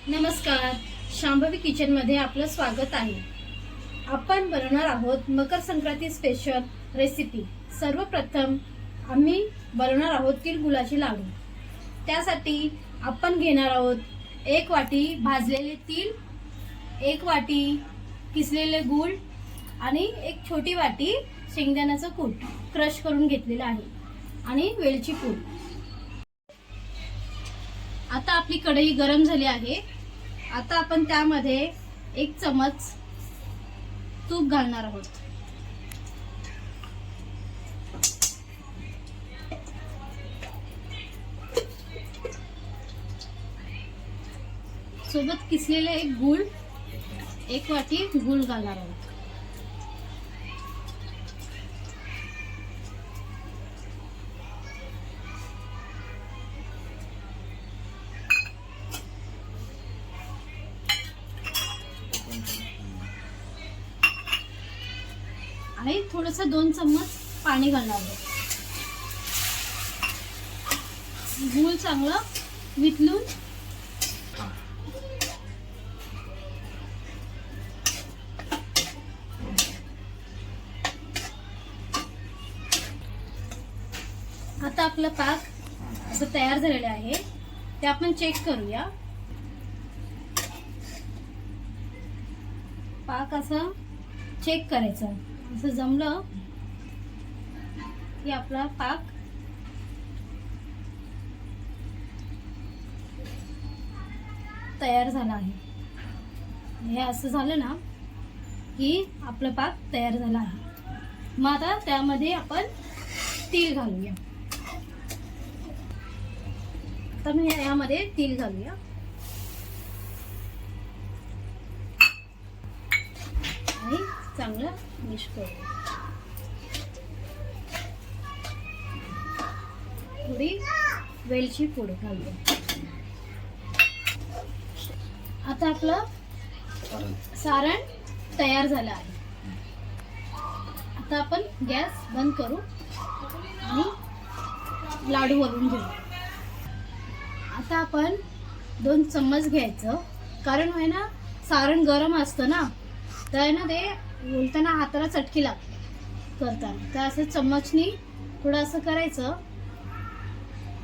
नमस्कार, शांभवी किचनमध्ये आपलं स्वागत आहे। आपण बनवणार आहोत मकर संक्रांती स्पेशल रेसिपी। सर्वप्रथम आम्ही बनवणार आहोत तिळगुळाचे लाडू। त्यासाठी आपण घेणार आहोत 1 वाटी भाजलेले तीळ, 1 वाटी किसलेले गूळ आणि 1 छोटी वाटी शेंगदाण्याचं कूट क्रश करून घेतलेलं आहे आणि वेलची पूड। आता आपली कढई गरम झाली आहे। आता आपण त्यामध्ये 1 चमच तूप घालणार आहोत। सोबत किसलेले 1 गूळ, 1 वाटी गूळ घालणार आहोत। आणि थोडस 2 चम्मच पाणी घालणार आहोत। गूळ चांगलं वितळून आता आपला पाक असं तयार झालेला आहे। ते आपण चेक करूया। पाक असं चेक करायचं, असं जमलं की आपला पाक तयार झाला आहे। हे असं झालं ना की आपला पाक तयार झाला आहे। मग आता त्यामध्ये आपण तीळ घालूया। आता मी यामध्ये तीळ घालूया आणि चांगलं मिक्स करूया। थोडी वेलची पूड घालूया। आता आपलं सारण तयार झालं आहे। आता आपण गॅस बंद करू आणि लाडू वळून घेऊ। आता आपण 2 चम्मच घ्यायचं, कारण आहे ना सारण गरम असतं ना, तर आहे ना ते बोलताना हाताला चटकी लागते करताना। तर असं चम्मचनी थोडं असं करायचं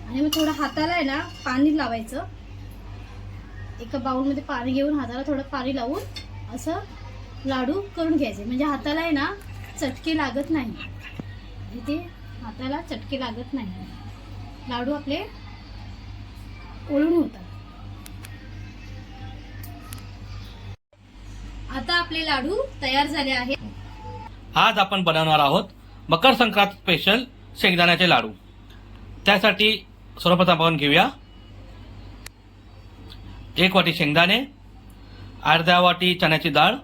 आणि मग थोडं हाताला आहे ना पाणी लावायचं। एका बाउलमध्ये पाणी घेऊन हाताला थोडं पाणी लावून असं लाडू करून घ्यायचे, म्हणजे हाताला आहे ना चटके लागत नाही। इथे हाताला चटके लागत नाही, लाडू आपले ओळून होतात। आता आपले लाडू तयार झाले आहेत। आज आपण बनवणार आहोत मकर संक्रांत स्पेशल शेंगदाण्याचे लाडू। त्यासाठी सर्वप्रथम आपण घेऊया 1 वाटी शेंगदाणे, अर्धा वाटी चण्याची डाळ,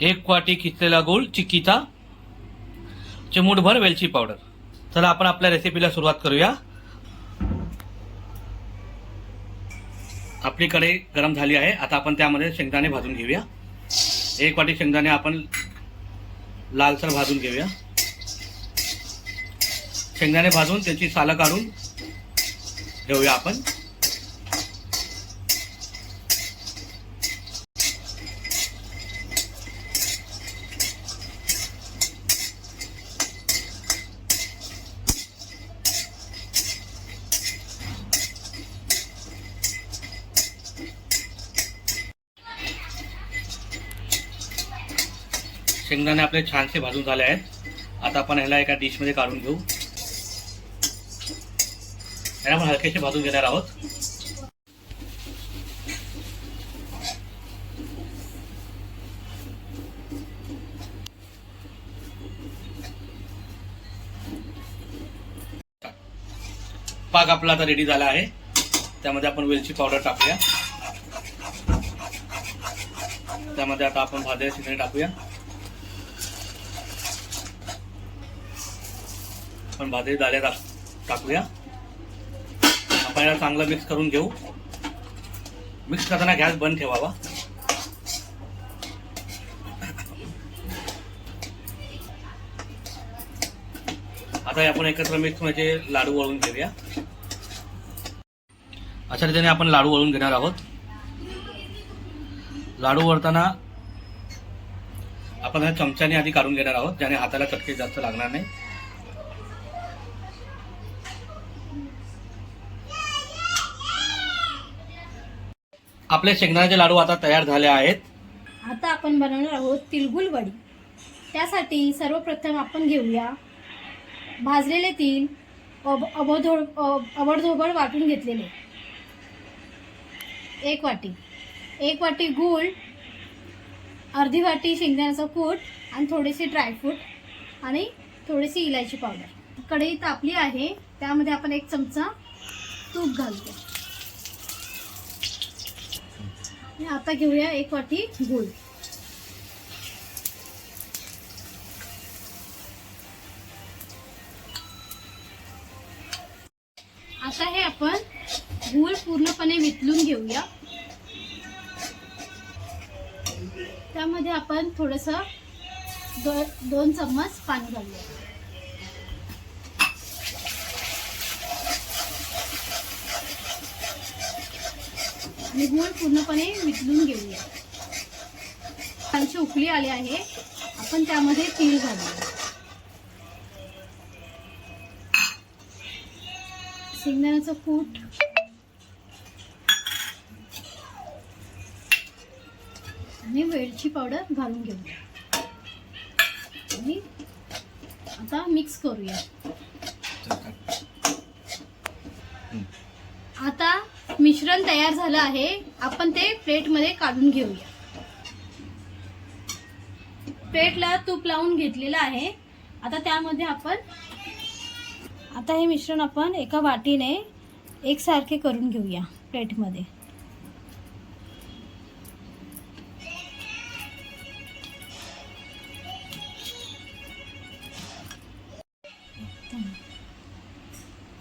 1 वाटी किसलेला गूळ चिक्कीचा, चिमूटभर वेलची पावडर। चला आपण आपल्या रेसिपीला सुरुवात करूया। आपली कढई गरम झाली आहे। आता आपण त्यामध्ये शेंगदाणे भाजून घेऊया। 1 वाटी शेंगदाणे आपण लालसर भाजून घेऊया। शेंगदाणे भाजून त्याची सालं काढून घेऊया आपण। शेंगदाणे आपले छानसे भाजून झाले आहेत। आता आपण ह्याला एका डिशमध्ये काढून घेऊ। ह्याला आपण हलकेसे भाजून घेणार आहोत। पाक आपला आता रेडी झाला आहे। त्यामध्ये आपण वेलची पावडर टाकूया। त्यामध्ये आता आपण भाजलेले शेंगदाणे टाकूया। आपण भाजलेली डाळ टाकूया। आपण याला चांगलं मिक्स करून घेऊ। मिक्स करताना गॅस बंद ठेवावा। आता आपण एकत्र मिक्स म्हणजे लाडू वळून घेऊया। अशा रीतीने आपण लाडू वळून घेणार आहोत। लाडू वळताना आपण ह्या चमच्याने आधी काढून घेणार आहोत, ज्याने हाताला चटके जास्त लागणार नाही. आपले शेंगदाण्याचे लाडू आता तयार झाले आहेत. आता आपण बनवणार आहोत तिळगुळ वडी. त्यासाठी सर्वप्रथम आपण घेऊया भाजलेले तीळ अबडधोबड वाटून घेतलेले 1 वाटी, 1 वाटी गूळ, अर्धी वाटी शेंगदाण्याचा कूट आणि थोडेसे ड्रायफ्रूट आणि थोडीशी इलायची पावडर. कढई तापली आहे, त्यामध्ये आपण 1 चमचा तूप घालूया. आता घेऊया 1 वाटी गूळ. आता हे आपण गूळ पूर्णपणे वितळून घेऊया. त्यामध्ये आपण थोडंसं 2 चम्मच पाणी घालूया. आणि गूळ पूर्णपणे वितळून घेऊया. पाण्याची उकळी आली आहे, आपण त्यामध्ये तीळ घालूया. शेंगदाण्याचं कूट, आणि वेलची पावडर घालून घेऊया आणि आता मिक्स करूया. आता मिश्रण तयार झालं आहे, आपण ते प्लेटमध्ये काढून घेऊया. प्लेटला तूप लावून घेतलेलं आहे. आता त्यामध्ये आपण हे मिश्रण आपण एका वाटीने एकसारखे करून घेऊया प्लेटमध्ये.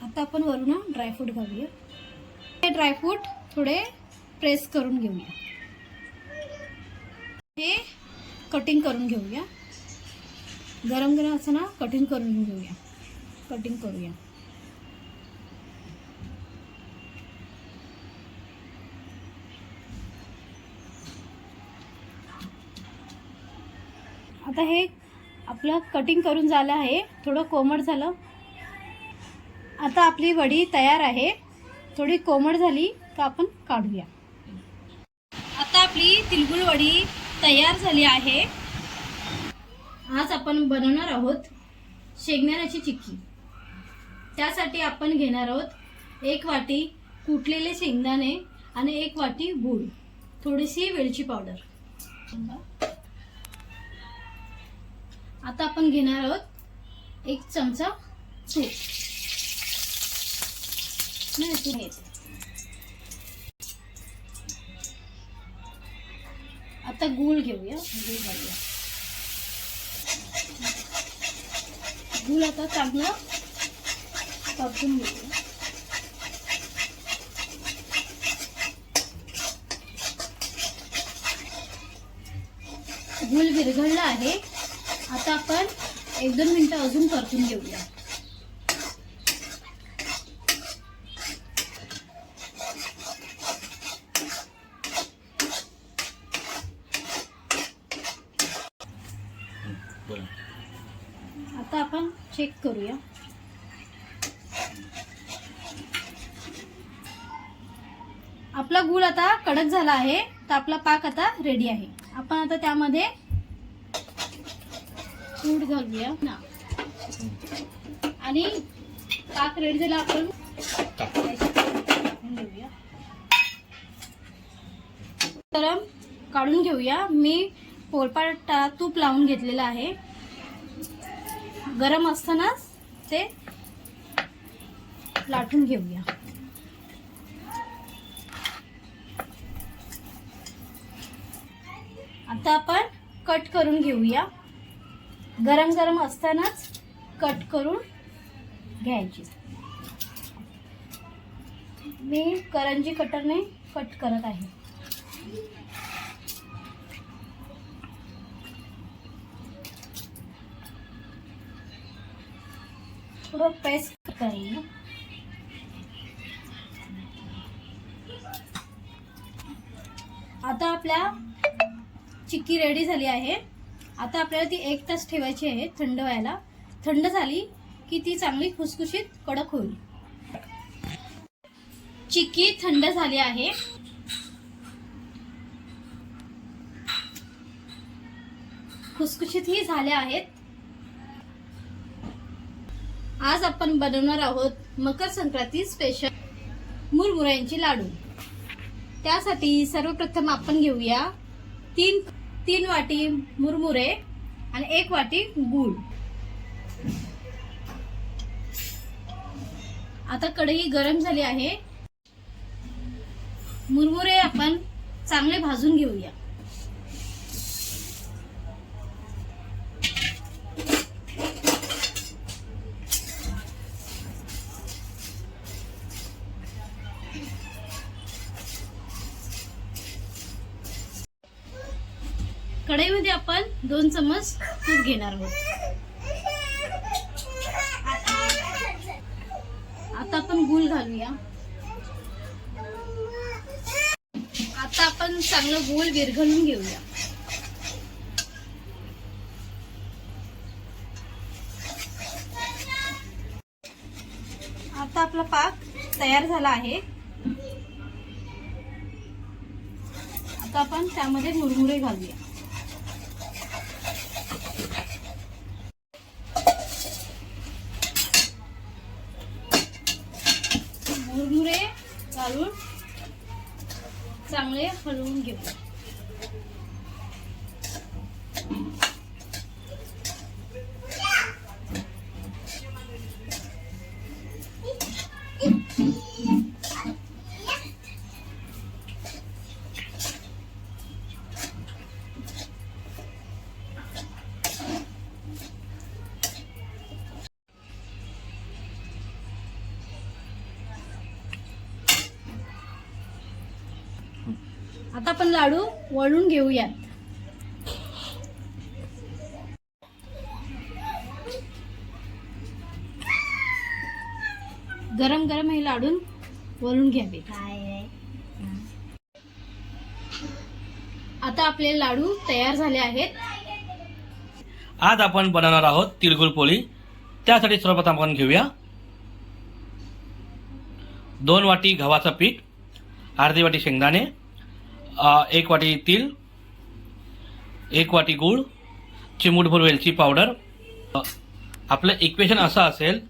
आता आपण वरून ड्रायफ्रूट घालूया. हे ड्रायफ्रूट थोडे प्रेस करून घेऊया. हे कटिंग करून घेऊया. गरम गरम असं ना कटिंग करून घेऊया. कटिंग करूया. आता हे आपलं कटिंग करून झालं आहे, थोडं कोमट झालं. आता आपली वडी तयार आहे. थोडी कोमट झाली का आपण काढूया. आता आपली तिळगुळ वडी तयार झाली आहे. आज आपण बनवणार आहोत शेंगदाण्याची चिक्की. त्यासाठी आपण घेणार आहोत 1 वाटी कुटलेले शेंगदाणे आणि 1 वाटी गूळ, थोडीशी वेलची पावडर. आता आपण घेणार आहोत 1 चमचा तूप. आता गूळ घेऊया. गूळ घालूया. गूळ आता चांगलं परतून घेऊया. गूळ विरघळला आहे. आता आपण 1-2 मिनिटं अजून परतून घेऊया. आता आपण चेक करूया. आपला गूळ आता कडक झाला आहे, तर आपला पाक आता रेडी आहे. आपण आता त्यामध्ये दूध घालूया ना, आणि पाक रेडी झाला आपण घेऊया. गरम काढून घेऊया. मी पोळपाट तूप लावून घेतलेलं आहे. गरम असतानाच ते लाटून घेऊया. आता आपण कट करून घेऊया. गरम गरम असतानाच कट करून घ्यायची. मी करंजी कटरने कट करत आहे. थोडं प्रेस करूया. आता आपल्या चिक्की रेडी झाली आहे. आता आपल्याला ती 1 तास ठेवायची आहे थंड व्हायला. थंड झाली की ती चांगली खुसखुशीत कडक होईल. चिक्की थंड झाली आहे. खुसखुशीत ही झाल्या आहेत. आज आपण बनवणार आहोत मकर संक्रांती स्पेशल मुरमुऱ्यांचे लाडू. त्यासाठी सर्वप्रथम आपण घेऊया 3 वाटी मुरमुरे आणि 1 वाटी गूळ. आता कढई गरम झाली आहे. मुरमुरे आपण चांगले भाजून घेऊया. कढईमध्ये आपण 2 चम्मच तूप घेणार आहोत. आता आपण गूळ घालूया. आता आपण चांगलं गूळ विरघळून घेऊया. आता आपला पाक तयार झाला आहे. आता आपण त्यामध्ये मुरमुरे घालूया. मुरमुरे घालून चांगले हलवून घेऊया. आता आपण लाडू वळून घेऊयात. गरम गरम हे लाडू वळून घ्यावे. आता आपले लाडू तयार झाले आहेत. आज आपण बनवणार आहोत तिळगुळ पोळी. त्यासाठी सर्वप्रथम आपण घेऊया 2 वाटी गव्हाचं पीठ, अर्धी वाटी शेंगदाणे, 1 वाटी तीळ, 1 वाटी गूळ, चिमूटभर वेलची पावडर. आपलं इक्वेशन असं असेल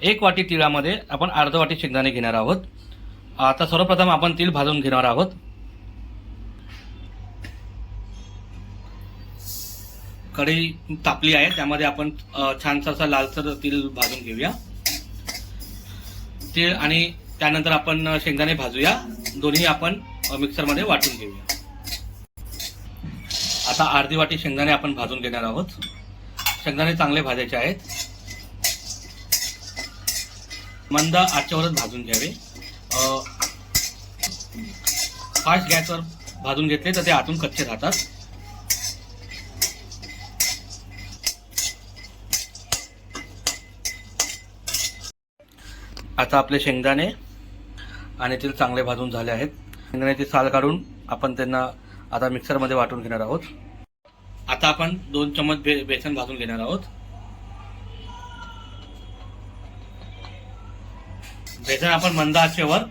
1 वाटी तिळामध्ये आपण अर्ध वाटी शेंगदाणे घेणार आहोत. आता सर्वप्रथम आपण तीळ भाजून घेणार आहोत. कढई तापली आहे, त्यामध्ये आपण छानसा असा लालसर तीळ भाजून घेऊया. तीळ आणि त्यानंतर आपण शेंगदाणे भाजूया. दोन्ही आपण मिक्सरमध्ये वाटून घेऊया. आता अर्धी वाटी शेंगदाणे आपण भाजून घेणार आहोत. शेंगदाणे चांगले भाजायचे आहेत. मंद आचेवरच भाजून घ्यावे. फास्ट गॅसवर भाजून घेतले तर ते आतून कच्चे राहतात. आता आपले शेंगदाणे आणि तेल चांगले भाजून झाले आहेत. शेंगदाण्याची साल काढून आपण त्यांना आता मिक्सरमध्ये वाटून घेणार आहोत. आता आपण 2 चम्मच बेसन भाजून घेणार आहोत. बेसन आपण मंद आचेवर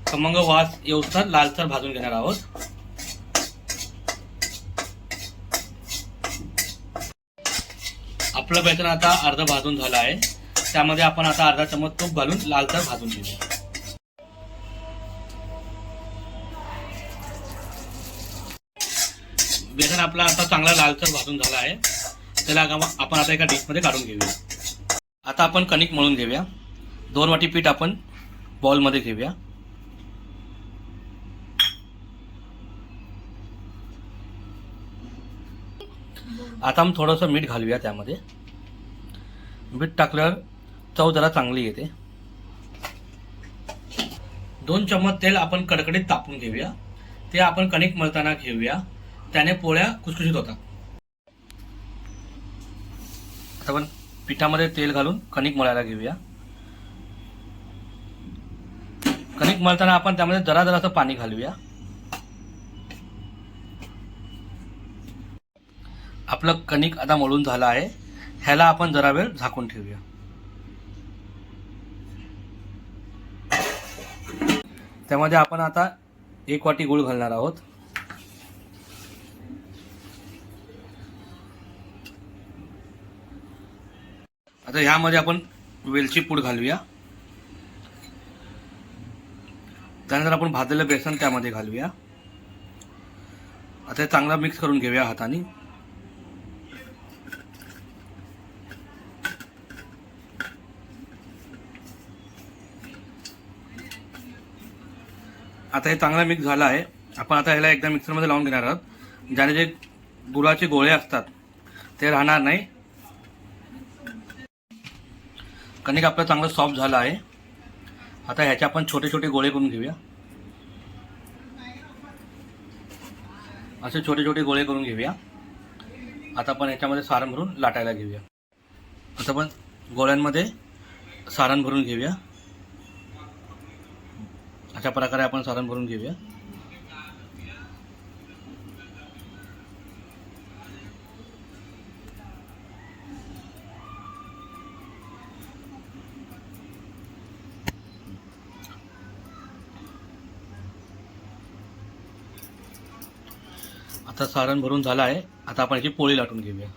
खमंग वास येऊस्तर लालसर भाजून घेणार आहोत. आपलं बेसन आता अर्ध भाजून झालं आहे. त्यामध्ये आपण आता अर्धा चम्मच तूप घालून लालसर भाजून घेऊया. बेसन आपला आता चांगला लालसर भाजून झाला आहे. त्याला आपण आता एका डिशमध्ये काढून घेऊया. आता आपण कणिक मळून घेऊया. 2 वाटी पीठ आपण बॉलमध्ये घेऊया. आता आपण थोडंसं मीठ घालूया. त्यामध्ये मीठ टाकल्यावर चव जरा चांगली येते. 2 चम्मच तेल आपण कडकडीत तापून घेऊया. ते आपण कणिक मळताना घेऊया. त्याने पोळ्या खुसखुशीत होतात. आता आपण पिठामध्ये तेल घालून कणिक मळायला घेऊया. कणिक मळताना आपण त्यामध्ये जरा जरासं पाणी घालूया. आपलं कणिक आता मळून झालं आहे. ह्याला आपण जरा वेळ झाकून ठेवूया. त्यामध्ये आपण आता 1 वाटी गूळ घालणार आहोत. आता ह्यामध्ये आपण वेलची पूड घालूया. त्यानंतर आपण भाजलेलं बेसन त्यामध्ये घालूया. आता हे चांगला मिक्स करून घेऊया हाताने. आता हे चांगला मिक्स झालं आहे. आपण आता ह्याला एकदा मिक्सरमध्ये लावून घेणार आहोत, ज्याने जे गुळाचे गोळे असतात ते राहणार नाही. कणिक आपलं चांगलं सॉफ्ट झालं आहे. आता ह्याचे आपण छोटे छोटे गोळे करून घेऊया. असे छोटे छोटे गोळे करून घेऊया. आता आपण ह्याच्यामध्ये सारण भरून लाटायला घेऊया. आता आपण गोळ्यांमध्ये सारण भरून घेऊया. अशा प्रकारे आपण सारण भरून घेऊया. आता सारण भरून झालं आहे. आता आपण याची पोळी लाटून घेऊया.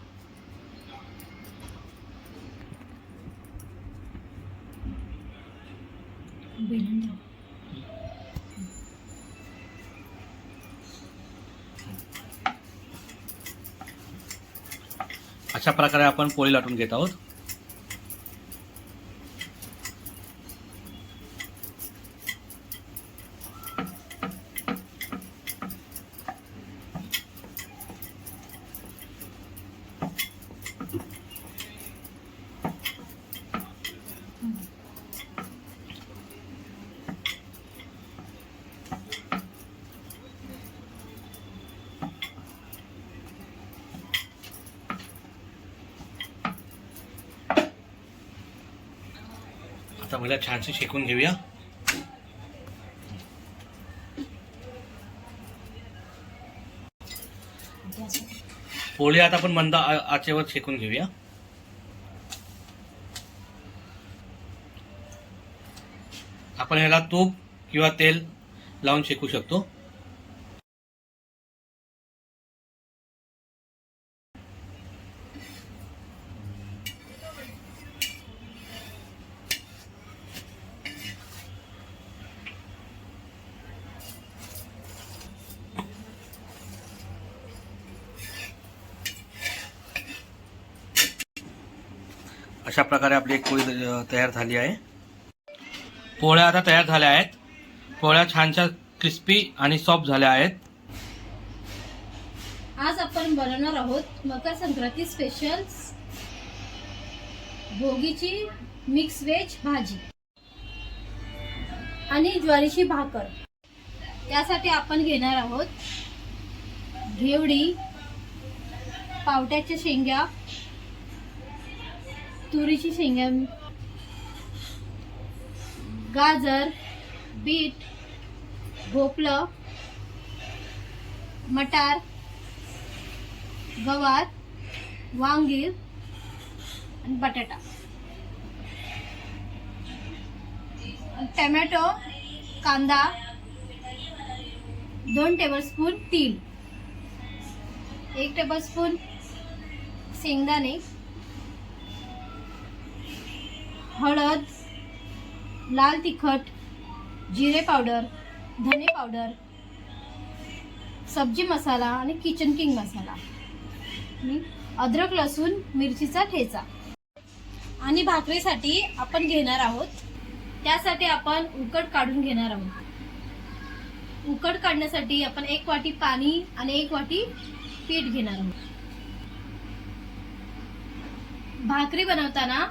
अशा प्रकारे आपण पोळी लाटून घेत आहोत. आता मला छानशी शेकून घेऊया. पोळी आता आपण मंद आचेवर शेकून घेऊया. आपण ह्याला तूप किंवा तेल लावून शेकू शकतो. अशा प्रकारे आपली एक पोळी तयार झाली आहे. पोळ्या आता तयार झाल्या आहेत. पोळ्या छानशा क्रिस्पी आणि सॉफ्ट झाल्या आहेत. आज आपण बनवणार आहोत Makar Sankranti special भोगीची mix veg भाजी आणि ज्वारीची भाकर. त्यासाठी आपण घेणार आहोत घेवडी, पावट्याच्या शेंगा, तुरीची शेंगा, गाजर, बीट, भोपळं, मटार, गवार, वांगी आणि बटाटा, टोमॅटो, कांदा, 2 टेबलस्पून तीळ, 1 टेबलस्पून शेंगदाणे, हळद, लाल तिखट, जिरे पावडर, धने पावडर, सब्जी मसाला आणि किचन किंग मसाला, अद्रक लसूण मिरचीचा ठेचा. आणि भाकरीसाठी आपण घेणार आहोत, त्यासाठी आपण उकड काढून घेणार आहोत. उकड काढण्यासाठी आपण 1 वाटी पाणी आणि 1 वाटी पीठ घेणार आहोत. भाकरी बनवताना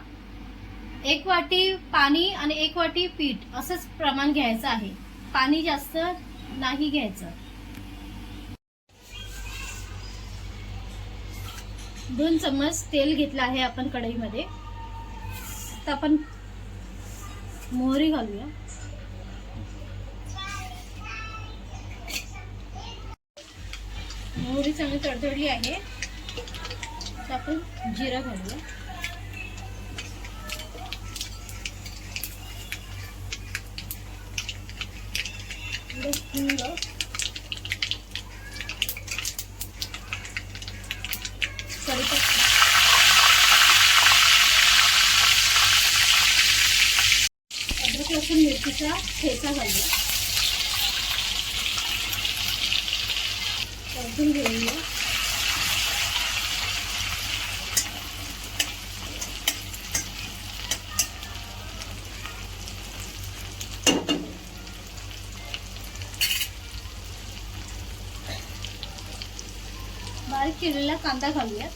1 वाटी पाणी आणि 1 वाटी पीठ असंच प्रमाण घ्यायचं आहे. पाणी जास्त नाही घ्यायचं. 2 चम्मच तेल घेतलं आहे आपण कढईमध्ये. तर आपण मोहरी घालूया. मोहरी चांगली तडतडली आहे. आता आपण जिरा घालूया. हिंग, कढीपत्ता, अद्रक लसूण मिरचीचा ठेचा घालूया. परतून घेऊया. बारीक चिरलेला कांदा घालूया.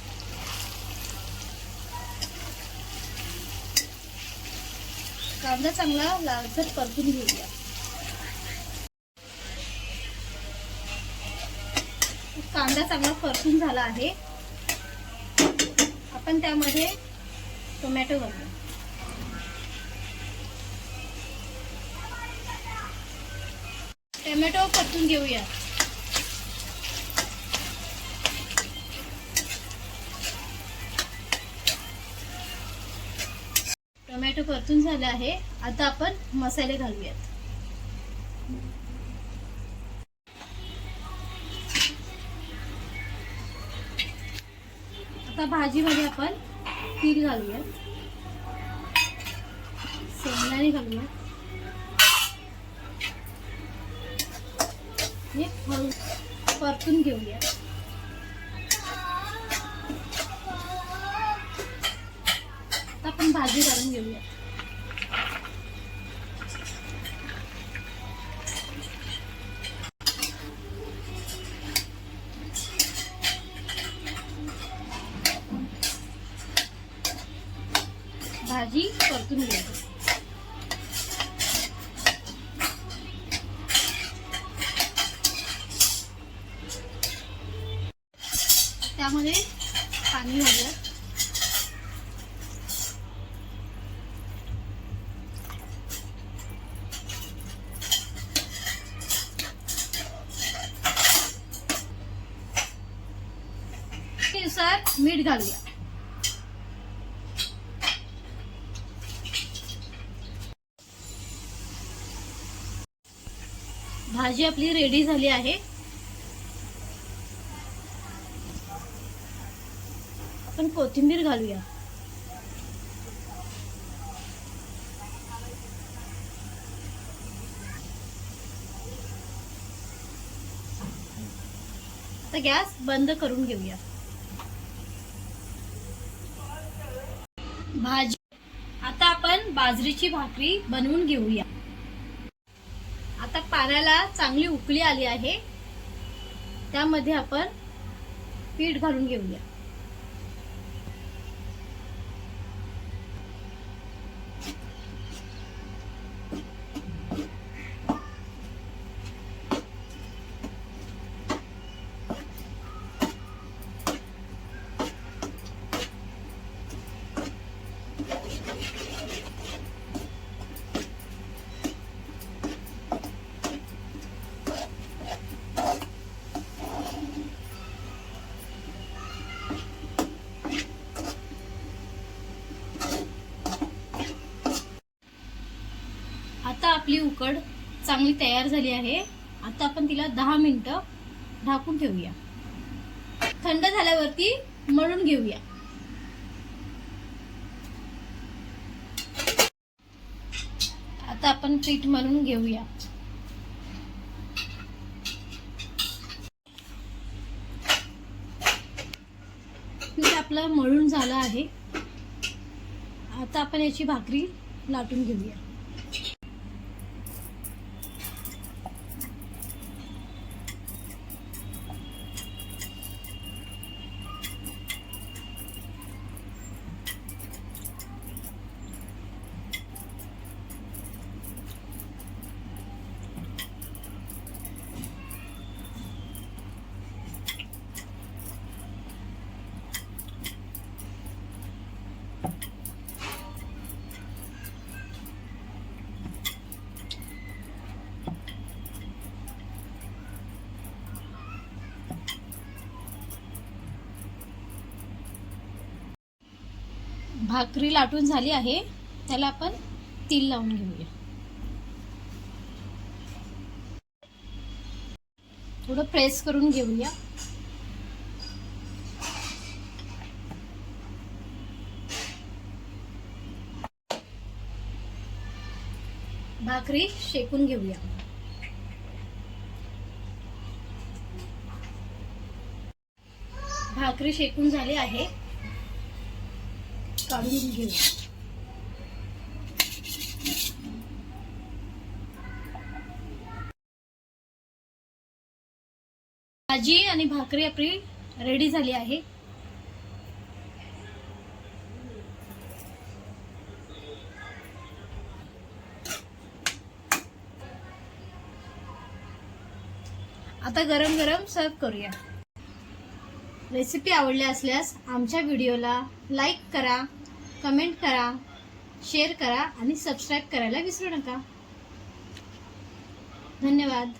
कांदा चांगला लालसर परतून घेऊया. कांदा चांगला परतून झाला आहे. आपण त्यामध्ये टोमॅटो घालूया. टोमॅटो परतून घेऊया. टोमॅटो परतून झाले आहे. आता आपण मसाले घालूयात. आता भाजीमध्ये आपण तीळ घालूया, शेंगदाणे घालूया, हे हळू परतून घेऊया. आता आपण भाजी घालून घेऊया. भाजी परतून घ्या. त्यामध्ये पाणी घालूया. त्यानुसार मीठ घालूया. भाजी आपली रेडी झाली आहे. आपण कोथिंबीर घालूया. आता गॅस बंद करून घेऊया. भाजी आता आपण बाजरीची भाकरी बनवून घेऊया. आता पाण्याला चांगली उकळी आली आहे. त्यामध्ये आपण पीठ घालून घेऊया. आता आपली उकड चांगली तयार झाली आहे. आता आपण तिला 10 मिनिटं ढाकून ठेवूया. थंड झाल्यावरती मळून घेऊया. आता आपण पीठ मळून घेऊया. पीठ आपलं मळून झालं आहे. आता आपण याची भाकरी लाटून घेऊया. भाकरी लाटून झाली आहे, त्याला आपण तेल लावून घेऊया. थोडं प्रेस करून घेऊया. भाकरी शेकून घेऊया. भाकरी शेकून झाली आहे, काढून घेऊया. भाजी आणि भाकरी आपली रेडी झाली आहे. आता गरम गरम सर्व करूया. रेसिपी आवडली असल्यास आमच्या व्हिडिओला लाईक करा, कमेंट करा, शेअर करा आणि सबस्क्राईब करायला विसरू नका. धन्यवाद.